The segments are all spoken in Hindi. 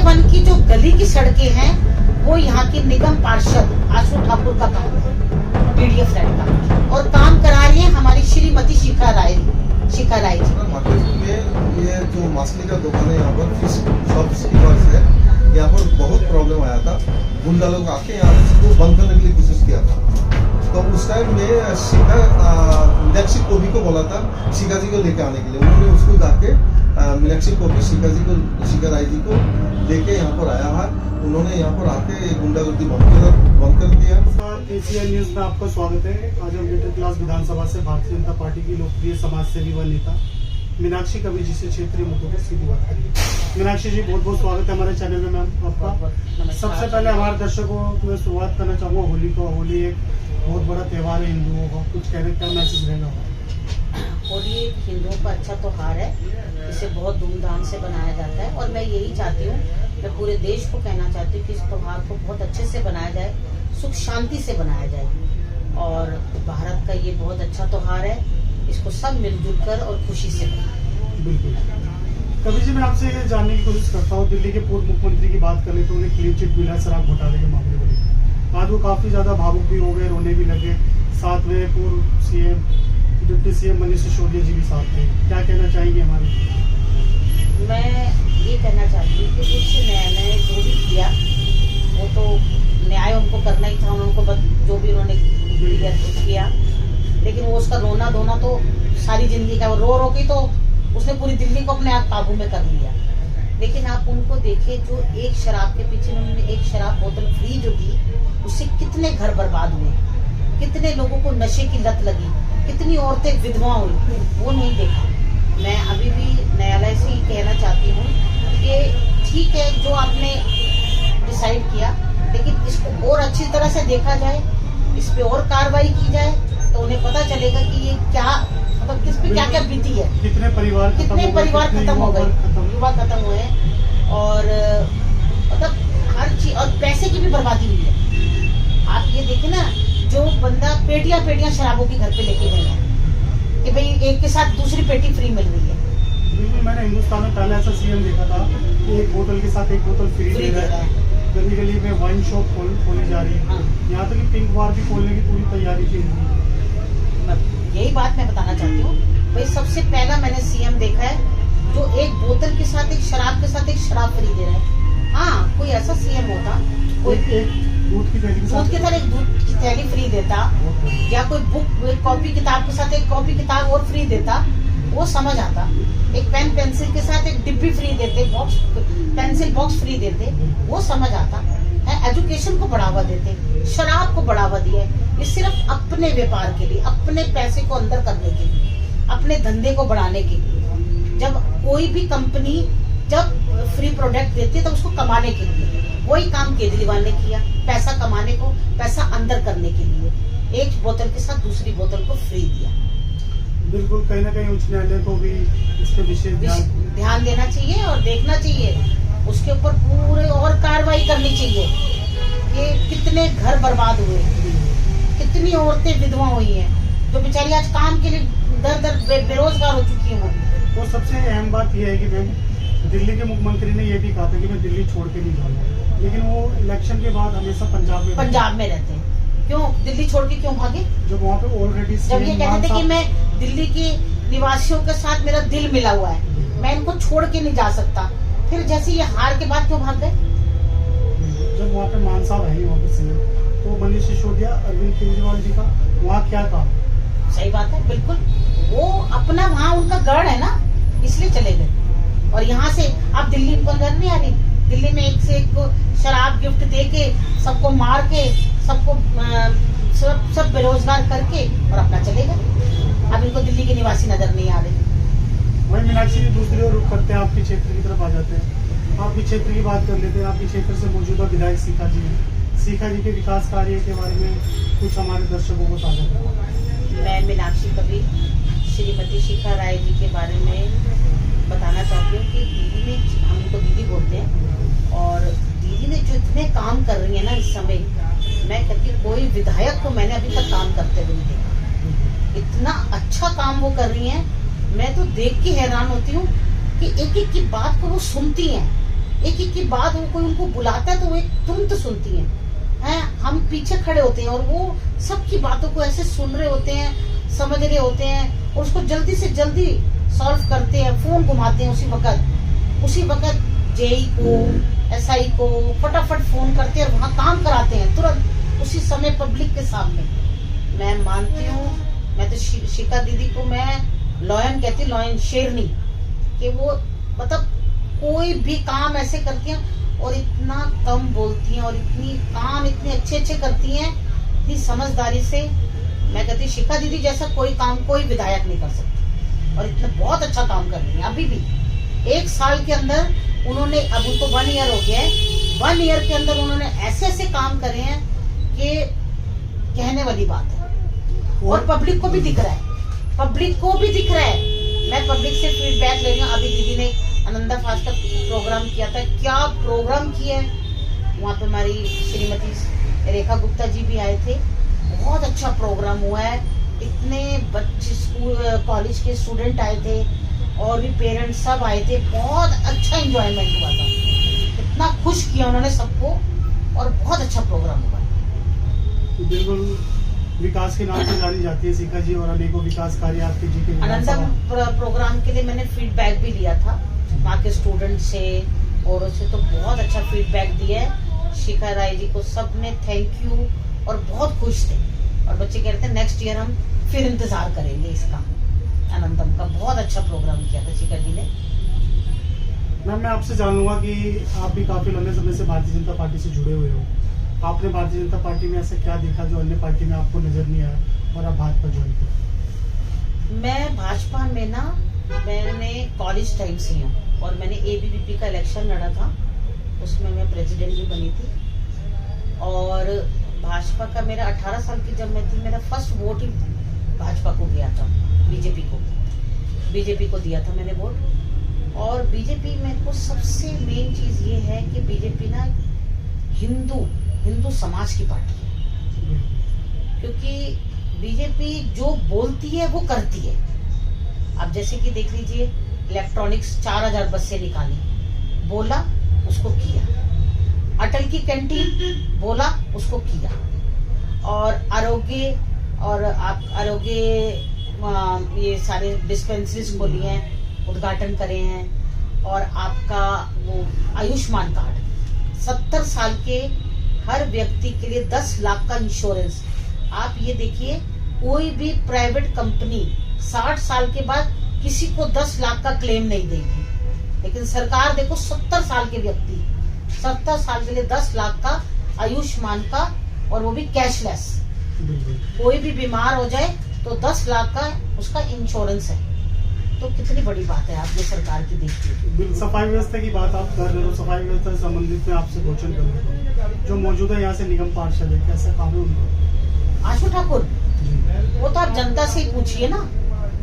पुरानापन की जो गली की सड़कें हैं वो यहाँ की निगम पार्षद आशु ठाकुर का काम है, पीडीएफ फ्लैट का, और काम करा रही है हमारी श्रीमती शिखा राय जी। ये जो मछली का दुकान है यहाँ पर फिश शॉप्स की वजह से यहाँ पर बहुत प्रॉब्लम आया था। गुंडा लोग आके यहाँ इसको बंद करने के लिए कोशिश किया था। तो उस टाइम में शिखा मीनाक्षी कोबी को बोला था शिखा जी को लेके आने के लिए। उन्होंने उसको जाके मीनाक्षी कोबी शिखा राय जी को लेके यहाँ पर आया है। उन्होंने यहाँ पर आके गुंडागर्दी बंद कर दिया। एसीआई न्यूज में आपका स्वागत है। आज हम मिडिल क्लास विधानसभा से भारतीय जनता पार्टी की लोकप्रिय समाज सेवी व नेता मीनाक्षी कवि जी से क्षेत्रीय मुद्दों पर सीधी बात करेंगे। मीनाक्षी जी, बहुत बहुत स्वागत है हमारे चैनल में। मैम आपका सबसे पहले हमारे दर्शकों को शुरुआत करना चाहूँगा होली को। होली एक बहुत बड़ा त्यौहार है हिंदुओं का, कुछ कहने का मैसेज रहेगा? होली एक हिंदुओं का अच्छा त्योहार है, इसे बहुत धूमधाम से बनाया जाता है और मैं यही चाहती हूँ, मैं पूरे देश को कहना चाहती हूँ कि इस त्योहार को बहुत अच्छे से बनाया जाए, सुख शांति से बनाया जाए। और भारत का ये बहुत अच्छा त्योहार है, इसको सब मिलजुल कर और खुशी से बनाएं। बिल्कुल। कवि जी, मैं आपसे ये जानने की कोशिश करता हूँ, दिल्ली के पूर्व मुख्यमंत्री की बात करें तो उन्हें क्लीन चिट मिला शराब घोटाले के मामले में। आज वो काफी ज्यादा भावुक भी हो गए, रोने भी लगे। साथ में पूर्व CM deputy CM Manish Sisodia ji भी साथ थे। क्या कहना चाहेंगे हमारे? मैं ये कहना चाहती हूँ कि उच्च न्यायालय ने जो भी किया वो तो न्याय उनको करना ही था, उनको जो भी उन्होंने किया, लेकिन वो उसका रोना धोना तो सारी जिंदगी का, वो रो के तो उसने पूरी दिल्ली को अपने आप काबू में कर लिया। लेकिन आप उनको देखिए, जो एक शराब के पीछे उन्होंने एक शराब बोतल फ्री जो दी, उससे कितने घर बर्बाद हुए, कितने लोगों को नशे की लत लगी, कितनी औरतें विधवा हुई, वो नहीं देखा। मैं अभी भी न्यायालय से ही कहना चाहती हूँ कि ठीक है जो आपने डिसाइड किया, लेकिन इसको और अच्छी तरह से देखा जाए, इस पे और कार्रवाई की जाए, तो उन्हें पता चलेगा कि ये क्या, मतलब किस पे क्या क्या बीती है, कितने परिवार खत्म हो गए, युवा खत्म हुए, और मतलब हर चीज, और पैसे की भी बर्बादी हुई है। आप ये देखिए ना, जो बंदा पेटियां शराबों की घर पे लेके गए हैं कि भाई एक के साथ दूसरी पेटी फ्री मिल रही है। बिल्कुल, मैंने हिंदुस्तान में पहले ऐसा सीएम देखा था कि एक बोतल के साथ एक बोतल फ्री दे रहा है। गली गली में वाइन शॉप खोली जा रही है। हाँ। यहाँ तक कि पिंक बार भी खोलने की पूरी तैयारी की हुई है। यही बात मैं बताना चाहती हूँ भाई, सबसे पहला मैंने सीएम देखा है जो एक बोतल के साथ एक शराब के साथ एक शराब फ्री दे रहा है। हाँ, कोई ऐसा सीएम होता, कोई दूध के साथ एक दूध की थैली फ्री देता, या कोई बुक कॉपी किताब के साथ एक कॉपी किताब और फ्री देता, वो समझ आता। एक पेन पेंसिल के साथ एक डिब्बी फ्री देते, बॉक्स पेंसिल बॉक्स फ्री देते, वो समझ आता है। एजुकेशन को बढ़ावा देते, शराब को बढ़ावा दिया है। ये सिर्फ अपने व्यापार के लिए, अपने पैसे को अंदर करने के लिए, अपने धंधे को बढ़ाने के लिए। जब कोई भी कंपनी जब फ्री प्रोडक्ट देती है तो उसको कमाने के लिए, वही काम केजरीवाल ने किया, पैसा कमाने को, पैसा अंदर करने के लिए एक बोतल के साथ दूसरी बोतल को फ्री दिया। बिल्कुल, कहीं ना कहीं उच्च न्यायालय को भी इस पे विशेष ध्यान देना चाहिए और देखना चाहिए, उसके ऊपर पूरे और कार्रवाई करनी चाहिए कि कितने घर बर्बाद हुए, कितनी औरतें विधवा हुई हैं, जो बेचारी आज काम के लिए दर दर बेरोजगार हो चुकी हैं। तो सबसे अहम बात यह है कि मैम, दिल्ली के मुख्यमंत्री ने यह भी कहा था कि मैं दिल्ली छोड़ के नहीं जाऊंगा, लेकिन वो इलेक्शन के बाद हमेशा पंजाब में रहते हैं। क्यों दिल्ली छोड़ के क्यों भागे? जब वहाँ पे ऑलरेडी जब ये कहते थे कि मैं दिल्ली के निवासियों के साथ मेरा दिल मिला हुआ है, मैं इनको छोड़ के नहीं जा सकता, फिर जैसे ये हार के बाद क्यों भाग गए? जब वहाँ पे मान साहब है वहाँ पे सीएम, तो मनीष सिसोदिया, अरविंद केजरीवाल जी का वहाँ क्या काम? सही बात है, बिल्कुल, वो अपना वहाँ उनका गढ़ है ना, इसलिए चले गए। और यहाँ से आप दिल्ली उनको नजर नहीं आ रही, दिल्ली में एक से एक शराब गिफ्ट दे के, सबको मार के, सबको सब बेरोजगार करके और अपना चले गए। अब इनको दिल्ली के निवासी नजर नहीं आ रहे। वही मीनाक्षी जी, दूसरी ओर रुख करते हैं, आपके क्षेत्र की तरफ आ जाते हैं। आपके क्षेत्र की बात कर लेते हैं। आपके क्षेत्र से मौजूदा विधायक शिखा जी हैं। शिखा जी के विकास कार्य के बारे में कुछ हमारे दर्शकों को साझा करें। मैं मीनाक्षी कवि श्रीमती शिखा राय जी के बारे में बताना चाहती हूँ कि दीदी ने, हम उनको दीदी बोलते हैं, और दीदी ने जो इतने काम कर रही है ना इस समय, मैं कहती हूँ कोई विधायक को मैंने अभी तक काम करते हुए नहीं देखा। इतना अच्छा काम वो कर रही हैं, मैं तो देख के हैरान होती हूँ कि एक एक की बात को वो सुनती हैं, एक एक की बात वो कोई उनको बुलाता है तो वो एक तुरंत सुनती हैं। हम पीछे खड़े होते हैं और वो सबकी बातों को ऐसे सुन रहे होते हैं, समझ रहे होते हैं और उसको जल्दी से जल्दी सॉल्व करते हैं। फोन घुमाते हैं उसी वक्त जेई को, एसआई को फटाफट फोन करते हैं और वहाँ काम कराते हैं तुरंत उसी समय पब्लिक के सामने। मैं मानती हूँ, मैं तो शिखा दीदी को मैं लॉयन कहती हूँ, लॉयन शेरनी, कि वो मतलब कोई भी काम ऐसे करती हैं और इतना कम बोलती हैं और इतने अच्छे करती हैं, इतनी समझदारी से। मैं कहती हूँ शिखा दीदी जैसा कोई काम कोई विधायक नहीं कर सकता और इतना बहुत अच्छा काम कर रही है। अभी भी 1 साल के अंदर उन्होंने, अब उनको 1 ईयर हो गया है, 1 ईयर के अंदर उन्होंने ऐसे काम करे हैं कि कहने वाली बात है। और पब्लिक को भी दिख रहा है, मैं पब्लिक से फीडबैक ले रही हूँ। अभी दीदी ने आनंदा फास्ट का प्रोग्राम किया था, क्या प्रोग्राम किया है। वहाँ पे हमारी श्रीमती रेखा गुप्ता जी भी आए थे, बहुत अच्छा प्रोग्राम हुआ है। इतने बच्चे, स्कूल कॉलेज के स्टूडेंट आए थे और भी पेरेंट्स सब आए थे, बहुत अच्छा एंजॉयमेंट हुआ था। इतना खुश किया उन्होंने सबको और बहुत अच्छा प्रोग्राम हुआ। बिल्कुल विकास के नाम से जानी जाती है शिखा जी और अनेकों विकास कार्य आपके जी के आनंदा प्रोग्राम के लिए मैंने फीडबैक भी लिया था वहाँ के स्टूडेंट से और उससे तो बहुत अच्छा फीडबैक दिया है। शिखा राय जी को सबने थैंक यू और बहुत खुश थे और बच्चे कह रहे थे नेक्स्ट ईयर हम फिर इंतजार करेंगे इसका। आनंदम का बहुत अच्छा प्रोग्राम किया था शिखा जी ने। मैम मैं आपसे जानूंगा कि आप भी काफी लंबे समय से भारतीय जनता पार्टी से जुड़े हुए हो, आपने भारतीय जनता पार्टी में ऐसा क्या देखा जो अन्य पार्टी में आपको नजर नहीं आया और आप भाजपा ज्वाइन कर? मैं भाजपा में ना, मैंने कॉलेज टाइम से हूँ और मैंने एबीवीपी का इलेक्शन लड़ा था, उसमें मैं प्रेसिडेंट भी बनी थी। और भाजपा का मेरा 18 साल की जब मैं थी, मेरा फर्स्ट वोट ही भाजपा को गया था, बीजेपी को दिया था मैंने वोट। और बीजेपी में को सबसे मेन चीज ये है कि बीजेपी ना हिंदू समाज की पार्टी है, क्योंकि बीजेपी जो बोलती है वो करती है। अब जैसे कि देख लीजिए, इलेक्ट्रॉनिक्स 4000 बसें निकाली, बोला उसको किया। अटल की कैंटीन बोला उसको किया। और आरोग्य ये सारे डिस्पेंसरीज खोली हैं, उद्घाटन करे हैं। और आपका वो आयुष्मान कार्ड 70 साल के हर व्यक्ति के लिए 10 लाख का इंश्योरेंस। आप ये देखिए, कोई भी प्राइवेट कंपनी 60 साल के बाद किसी को 10 लाख का क्लेम नहीं देगी, लेकिन सरकार देखो 70 साल के व्यक्ति 70 साल के लिए 10 लाख का आयुष्मान का, और वो भी कैशलेस। कोई भी बीमार हो जाए तो 10 लाख का उसका इंश्योरेंस है। तो कितनी बड़ी बात है, आप ये सरकार की देखिए। सफाई व्यवस्था की बात आप कर रहे हो, सफाई व्यवस्था से संबंधित मैं आपसे क्वेश्चन करूंगा। जो मौजूदा यहाँ से निगम पार्षद है, कैसा काम है उनका? आशु ठाकुर, वो तो आप जनता से ही पूछिए ना।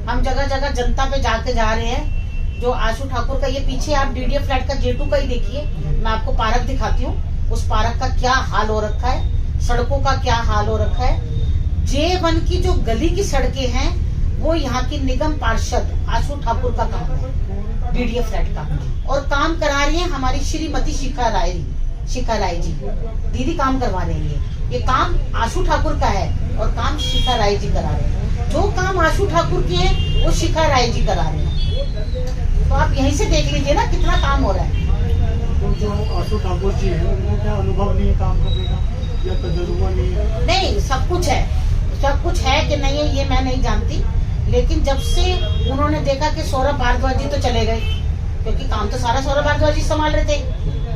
हम जगह जगह जनता पे जाके जा रहे हैं। जो आशु ठाकुर का, ये पीछे आप डीडीए फ्लैट का J2 का ही देखिए, मैं आपको पार्क दिखाती हूँ। उस पार्क का क्या हाल हो रखा है, सड़कों का क्या हाल हो रखा है। J1 की जो गली की सड़कें हैं, वो यहाँ की निगम पार्षद आशु ठाकुर का काम है, डीडीए फ्लैट का। और काम करा रही है हमारी श्रीमती शिखा राय जी, दीदी काम करवा रही है। ये काम आशु ठाकुर का है और काम शिखा राय जी करा रहे हैं। जो काम आशु ठाकुर के हैं वो शिखा राय जी करा रहे हैं। तो आप यहीं से देख लीजिए ना कितना काम हो रहा है। तो जो आशु ठाकुर जी है, उनको क्या अनुभव नहीं है काम करने का या तजुर्बा नहीं है? नहीं, सब कुछ है कि नहीं है ये मैं नहीं जानती, लेकिन जब से उन्होंने देखा कि सौरभ भारद्वाज जी तो चले गए, क्योंकि काम तो सारा सौरभ भारद्वाज जी संभाल रहे थे,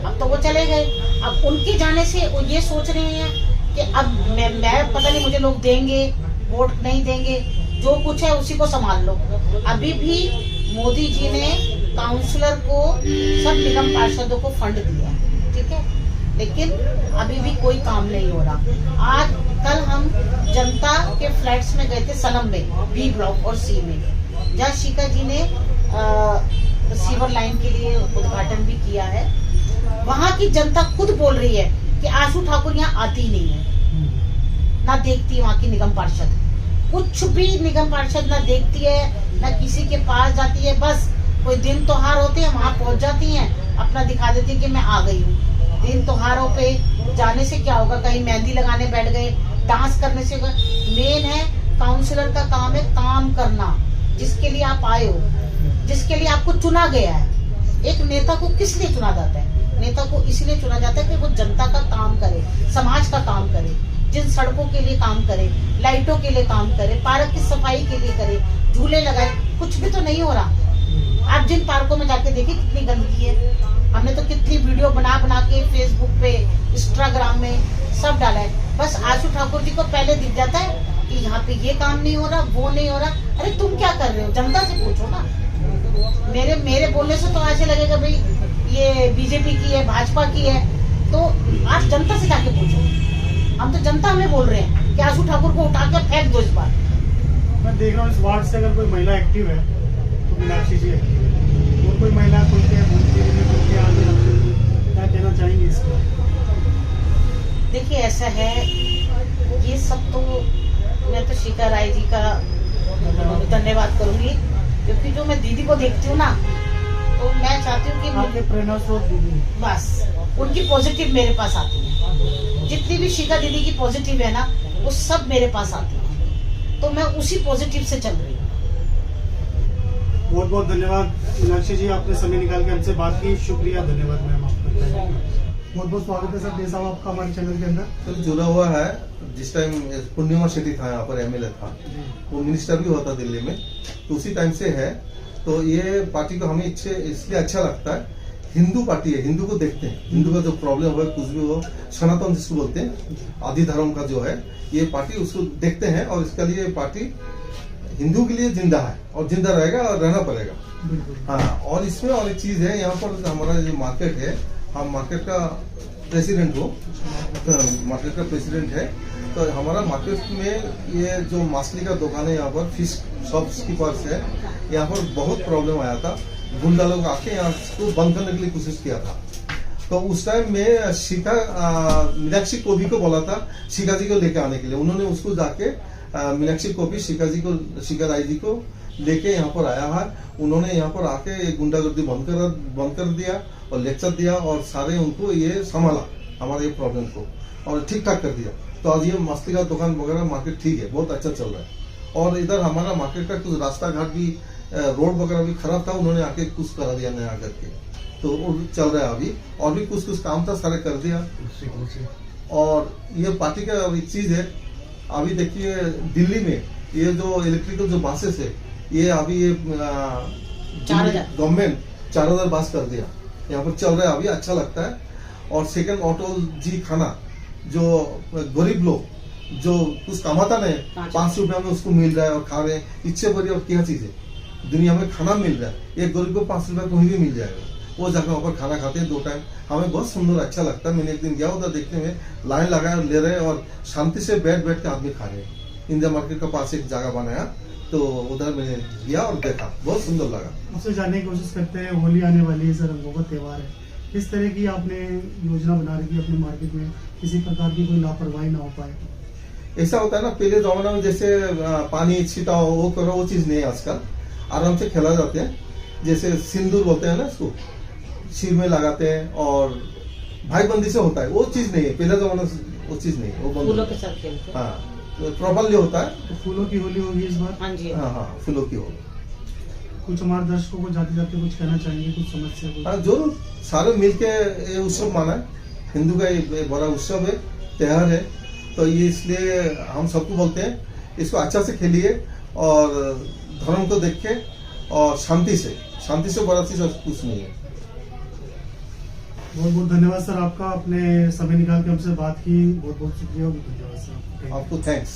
अब तो वो चले गए। अब उनके जाने से वो ये सोच रहे हैं कि अब मैं पता नहीं मुझे लोग देंगे वोट नहीं देंगे, जो कुछ है उसी को संभाल लो। अभी भी मोदी जी ने काउंसलर को, सब निगम पार्षदों को फंड दिया, ठीक है, लेकिन अभी भी कोई काम नहीं हो रहा। कल हम जनता के फ्लैट्स में गए थे, सनम में, B ब्लॉक और C में, जहाँ शिखा जी ने सीवर लाइन के लिए उद्घाटन भी किया है। वहाँ की जनता खुद बोल रही है कि आशु ठाकुर यहाँ आती नहीं है, ना देखती वहाँ की निगम पार्षद, कुछ भी निगम पार्षद ना देखती है, ना किसी के पास जाती है। बस कोई दिन त्योहार होते हैं वहाँ पहुँच जाती हैं, अपना दिखा देती कि मैं आ गई हूँ। दिन त्योहारों पे जाने से क्या होगा, कहीं मेहंदी लगाने बैठ गए, डांस करने से। मेन है काउंसलर का काम है काम करना, जिसके लिए आप आए हो, जिसके लिए आपको चुना गया है। एक नेता को किस लिए चुना जाता है? नेता को इसलिए चुना जाता है कि वो जनता का काम करे, समाज का काम करे, जिन सड़कों के लिए काम करे, लाइटों के लिए काम करे, पार्क की सफाई के लिए करे, झूले लगाए। कुछ भी तो नहीं हो रहा। आप जिन पार्कों में जाके देखिए कितनी गंदगी है। हमने तो कितनी वीडियो बना बना के फेसबुक पे, इंस्टाग्राम में सब डाला है। बस आशु ठाकुर जी को पहले दिख जाता है कि यहाँ पे ये काम नहीं हो रहा, वो नहीं हो रहा। अरे तुम क्या कर रहे हो? जनता से पूछो ना। मेरे बोलने से तो ऐसे लगेगा भाई ये बीजेपी की है, भाजपा की है। तो आज जनता से जाके पूछो। हम तो जनता में बोल रहे हैं कि आशु ठाकुर को उठा के फेंक दो इस बार। मैं देख रहा हूँ इस वार्ड से अगर कोई महिला एक्टिव है तो मीनाक्षी जी एक्टिव है, और कोई महिला खुल के बोलती है, खुल के आगे लगती है, क्या कहना चाहेंगे इसको? देखिए ऐसा है, ये सब तो मैं तो शिखा राय जी का धन्यवाद करूंगी, क्योंकि जो मैं दीदी को देखती हूँ ना, तो मैं चाहती हूँ कि आपके प्रेरणा स्रोत दीदी, बस उनकी पॉजिटिव मेरे पास आती है। जितनी भी शिखा दीदी की पॉजिटिव है ना, वो सब मेरे पास आती है। तो मैं उसी पॉजिटिव से चल रही हूँ। बहुत बहुत धन्यवाद मीनाक्षी जी, आपने समय निकाल के हमसे बात की। शुक्रिया, धन्यवाद मैम आपका। बहुत बहुत स्वागत है सर डे साहब आपका हमारे चैनल के अंदर। तो जुड़ा हुआ है, जिस टाइम पूर्णिमा शेट्टी था यहाँ पर एमएलए था, वो मिनिस्टर भी होता दिल्ली में, तो उसी टाइम से है। तो ये पार्टी को हमें इसलिए अच्छा लगता है, हिंदू पार्टी है, हिंदू को देखते हैं, हिंदू का जो प्रॉब्लम हो, कुछ भी हो, सनातन जिसको बोलते हैं, आदि धर्म का जो है, ये पार्टी उसको देखते हैं। और इसके लिए पार्टी हिंदू के लिए जिंदा है और जिंदा रहेगा और रहना पड़ेगा। हाँ, और इसमें और एक चीज है, यहाँ पर हमारा जो मार्केट है, हम मार्केट का प्रेसिडेंट हो, मार्केट का प्रेसिडेंट है। तो हमारा मार्केट में ये जो मछली का दुकान है, यहाँ पर फिश शॉपकीपर्स है, यहाँ पर बहुत प्रॉब्लम आया था। गुंडा लोग आके यहाँ को बंद करने के लिए कोशिश किया था। तो उस टाइम में शिखा मीनाक्षी कोबी को बोला था शिखा जी को लेके आने के लिए। उन्होंने उसको जाके मीनाक्षी कोबी शिखा राय जी को लेके यहाँ पर आया है। उन्होंने यहाँ पर आके गुंडागर्दी बंद कर दिया और लेक्चर दिया और सारे उनको ये संभाला हमारे ये प्रॉब्लम को और ठीक ठाक कर दिया। तो आज ये मछली का दुकान वगैरह मार्केट ठीक है, बहुत अच्छा चल रहा है। और इधर हमारा मार्केट का कुछ रास्ता घाट भी, रोड वगैरह भी खराब था, उन्होंने आके कुछ करा दिया नया करके, तो वो चल रहा है अभी। और भी कुछ काम था, सारे कर दिया। और ये पार्टी का एक चीज है, अभी देखिए दिल्ली में ये जो इलेक्ट्रिकल जो बसेस है, ये अभी ये गवर्नमेंट 4000 बस कर दिया, यहाँ पर चल रहा है अभी, अच्छा लगता है। और सेकंड ऑटो जी खाना, जो गरीब लोग जो कुछ कमाता नहीं, 500 रुपया में उसको मिल रहा है और खा रहे हैं। इससे बड़ी और क्या चीज है दुनिया में? खाना मिल रहा है, एक गरीब को 500 रुपया कहीं भी मिल जाएगा, वो जाकर वहाँ पर खाना खाते हैं 2 टाइम। हमें बहुत सुंदर अच्छा लगता है। मैंने एक दिन गया उधर देखने में, लाइन लगाए ले रहे और शांति से बैठ के आदमी खा रहे हैं। इंडिया मार्केट के पास एक जगह बनाया, तो उधर मैंने गया और देखा, बहुत सुंदर लगा। उससे जानने की कोशिश करते हैं, होली आने वाली है, रंगों का त्योहार है, किस तरह की आपने योजना बना रखी है अपने मार्केट में, किसी प्रकार की कोई लापरवाही ना हो पाए? ऐसा होता है ना, पहले जमाना में जैसे पानी छिटाओ, वो करो, वो चीज नहीं है आजकल। आराम से खेला जाते हैं, जैसे सिंदूर बोलते हैं ना, इसको सिर में लगाते हैं और भाईबंदी से होता है, वो चीज नहीं है। पहले जमाना वो चीज नहीं है, वो फूलों के साथ खेलते हैं। हाँ, प्रॉपरली होता है। तो फूलों की होली होगी इस बार? हाँ जी, हाँ, फूलों की होली। कुछ हमारे दर्शकों को जाते जाते कुछ कहना चाहेंगे, कुछ समस्या कुछ? हाँ, जरूर, सारे मिलके ये उत्सव माना है, हिंदू का ये बड़ा उत्सव है, त्योहार है। तो ये इसलिए हम सबको बोलते हैं, इसको अच्छा से खेलिए और धर्म को देख के और शांति से बड़ा चीज कुछ नहीं है। बहुत बहुत धन्यवाद सर आपका, अपने समय निकाल के हमसे बात की, बहुत बहुत शुक्रिया, धन्यवाद सर आपको थैंक्स।